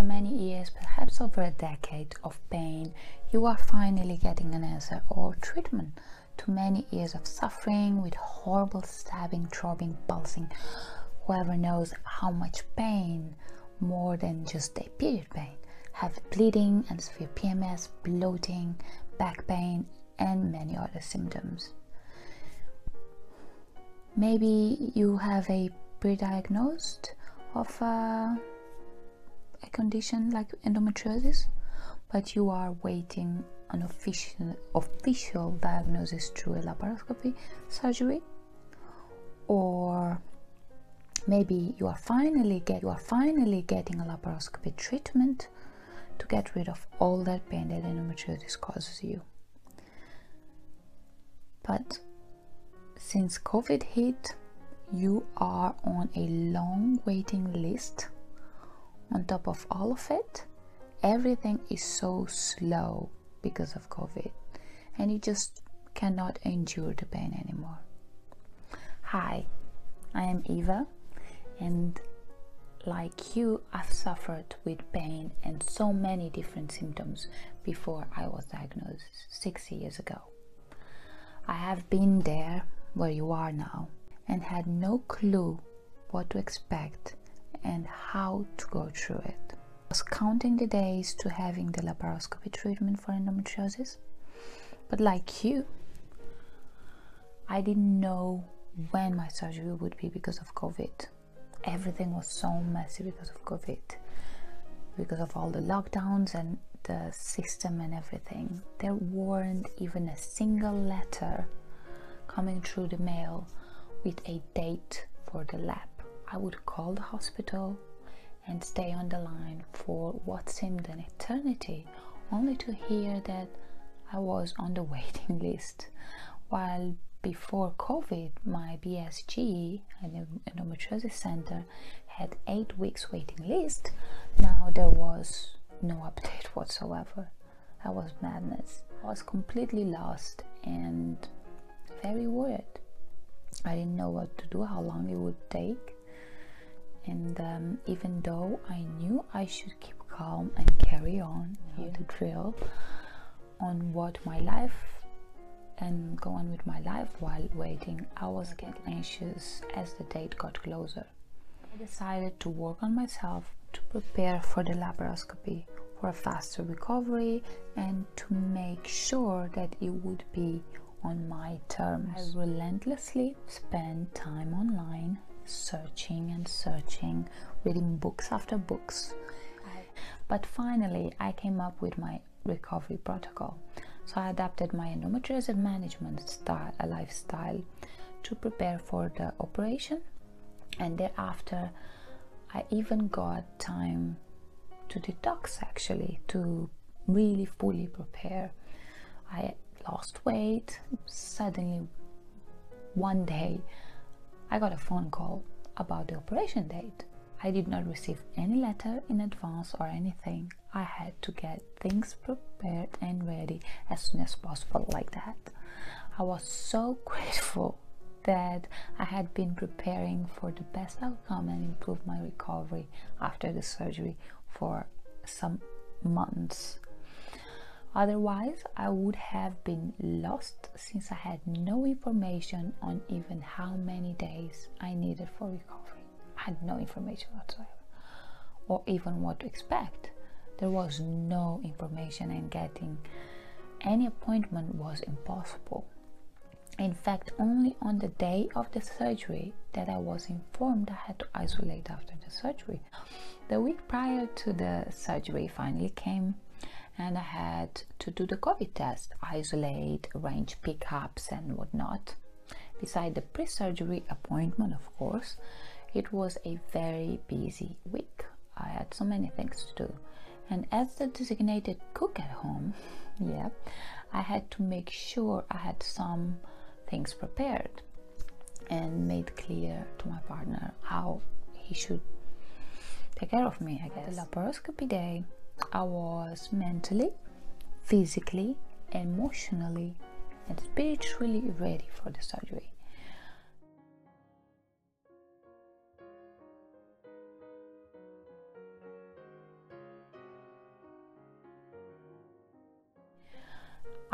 many years, perhaps over a decade of pain, you are finally getting an answer or treatment to many years of suffering with horrible stabbing, throbbing, pulsing. Whoever knows how much pain, more than just a period pain, have bleeding and severe PMS, bloating, back pain, and many other symptoms. Maybe you have a pre-diagnosed of a condition like endometriosis, but you are waiting an official diagnosis through a laparoscopy surgery. Or maybe you are finally getting a laparoscopy treatment to get rid of all that pain that endometriosis causes you. But since COVID hit, you are on a long waiting list. On top of all of it, everything is so slow because of COVID, and you just cannot endure the pain anymore. Hi, I am Eva, and like you, I've suffered with pain and so many different symptoms before I was diagnosed 6 years ago. I have been there where you are now and had no clue what to expect and how to go through it. I was counting the days to having the laparoscopy treatment for endometriosis, but like you, I didn't know when my surgery would be because of COVID. Everything was so messy because of COVID, because of all the lockdowns and the system and everything. There weren't even a single letter coming through the mail with a date for the lab. I would call the hospital and stay on the line for what seemed an eternity, only to hear that I was on the waiting list. While before COVID, my BSG, an endometriosis center, had 8 weeks waiting list. Now there was no update whatsoever. That was madness. I was completely lost and very worried. I didn't know what to do, how long it would take, and even though I knew I should keep calm and carry on, you know, the drill, on what my life and go on with my life while waiting, I was getting anxious as the date got closer. I decided to work on myself to prepare for the laparoscopy, for a faster recovery, and to make sure that it would be on my terms. I relentlessly spent time online searching and searching, reading books after books. But finally I came up with my recovery protocol. So I adapted my endometriosis management lifestyle to prepare for the operation, and thereafter I even got time to detox, actually, to really fully prepare. I lost weight. Suddenly one day I got a phone call about the operation date. I did not receive any letter in advance or anything. I had to get things prepared and ready as soon as possible, like that. I was so grateful that I had been preparing for the best outcome and improve my recovery after the surgery for some months. Otherwise, I would have been lost, since I had no information on even how many days I needed for recovery. I had no information whatsoever, or even what to expect. There was no information, and getting any appointment was impossible. In fact, only on the day of the surgery that I was informed I had to isolate after the surgery. The week prior to the surgery finally came, and I had to do the COVID test, isolate, arrange pickups and whatnot. Beside the pre-surgery appointment, of course, it was a very busy week. I had so many things to do, and as the designated cook at home, yeah, I had to make sure I had some things prepared and made clear to my partner how he should take care of me, I guess. The laparoscopy day, I was mentally, physically, emotionally, and spiritually ready for the surgery.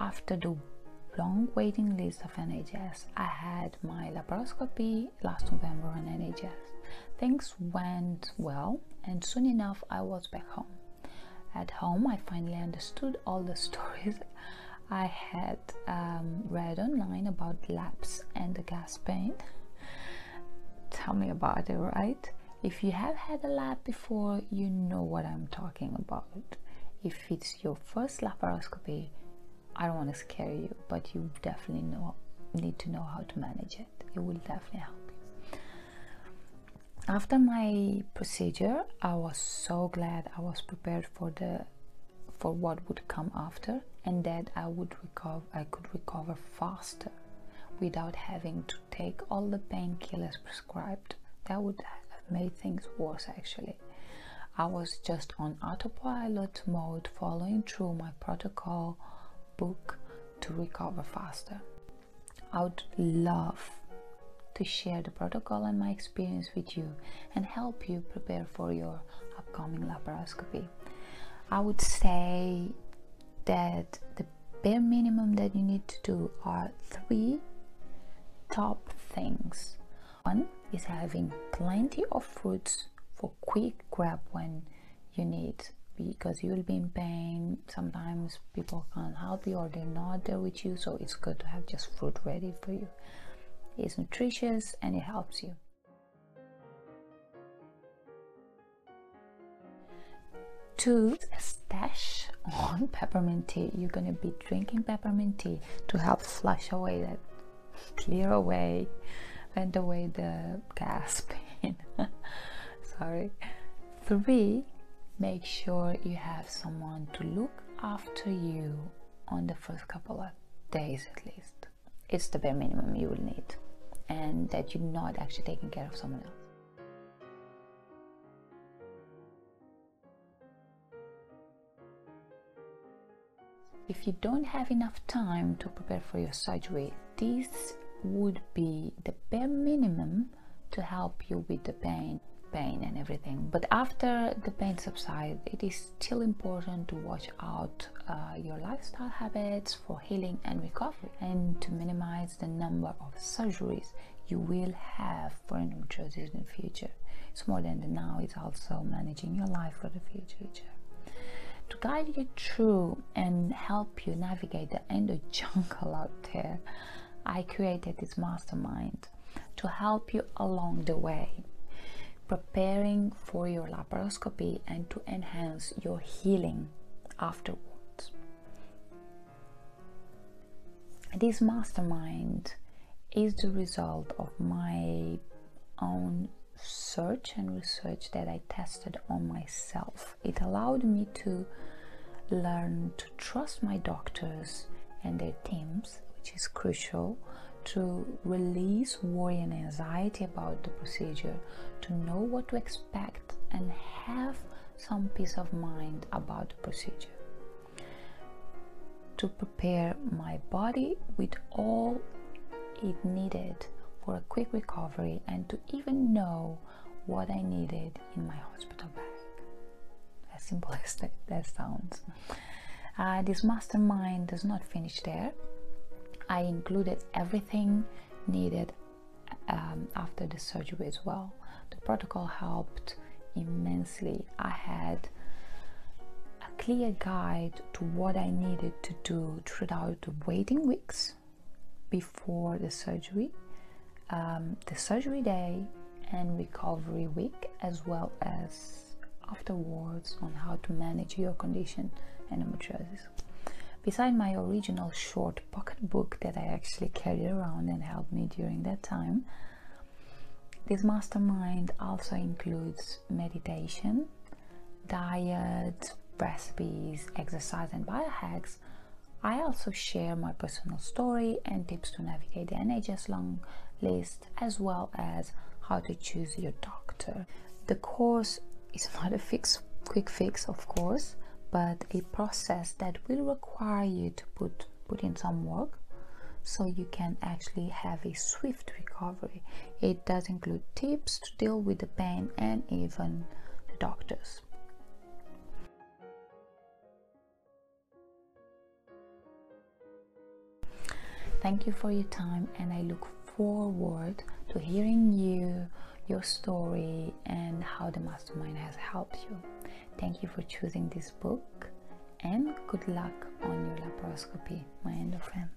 after the long waiting list of NHS, I had my laparoscopy last November on NHS. Things went well, and soon enough I was back home. At home, I finally understood all the stories I had read online about labs and the gas pain. Tell me about it, right? If you have had a lab before, you know what I'm talking about. If it's your first laparoscopy, I don't want to scare you, but you definitely need to know how to manage it. It will definitely help you. After my procedure, I was so glad I was prepared for what would come after, and that I could recover faster without having to take all the painkillers prescribed. That would have made things worse actually. I was just on autopilot mode, following through my protocol book to recover faster. I would love to share the protocol and my experience with you and help you prepare for your upcoming laparoscopy. I would say that the bare minimum that you need to do are 3 top things. One is having plenty of fruits for quick grab when you need, because you will be in pain. Sometimes people can't help you or they're not there with you, so it's good to have just fruit ready for you. It's nutritious and it helps you. Two, a stash on peppermint tea. You're gonna be drinking peppermint tea to help flush away that, clear away, and away the gas pain. Sorry. 3, make sure you have someone to look after you on the first couple of days at least. It's the bare minimum you will need, and that you're not actually taking care of someone else. If you don't have enough time to prepare for your surgery, this would be the bare minimum to help you with the pain and everything. But after the pain subsides, it is still important to watch out your lifestyle habits for healing and recovery, and to minimize the number of surgeries you will have for endometriosis in the future. It's more than the now, it's also managing your life for the future. To guide you through and help you navigate the endo jungle out there, I created this mastermind to help you along the way, preparing for your laparoscopy and to enhance your healing afterwards. This mastermind is the result of my own search and research that I tested on myself. It allowed me to learn to trust my doctors and their teams, which is crucial, to release worry and anxiety about the procedure, to know what to expect and have some peace of mind about the procedure, to prepare my body with all it needed for a quick recovery, and to even know what I needed in my hospital bag. As simple as that sounds. This mastermind does not finish there. I included everything needed after the surgery as well. The protocol helped immensely. I had a clear guide to what I needed to do throughout the waiting weeks before the surgery, the surgery day and recovery week, as well as afterwards, on how to manage your condition, endometriosis. Beside my original short pocket book that I actually carried around and helped me during that time, this mastermind also includes meditation, diet, recipes, exercise and biohacks. I also share my personal story and tips to navigate the NHS long list, as well as how to choose your doctor. The course is not a quick fix, of course, but a process that will require you to put in some work so you can actually have a swift recovery. It does include tips to deal with the pain and even the doctors. Thank you for your time, and I look forward to hearing your story and how the mastermind has helped you. Thank you for choosing this book, and good luck on your laparoscopy, my endo friend.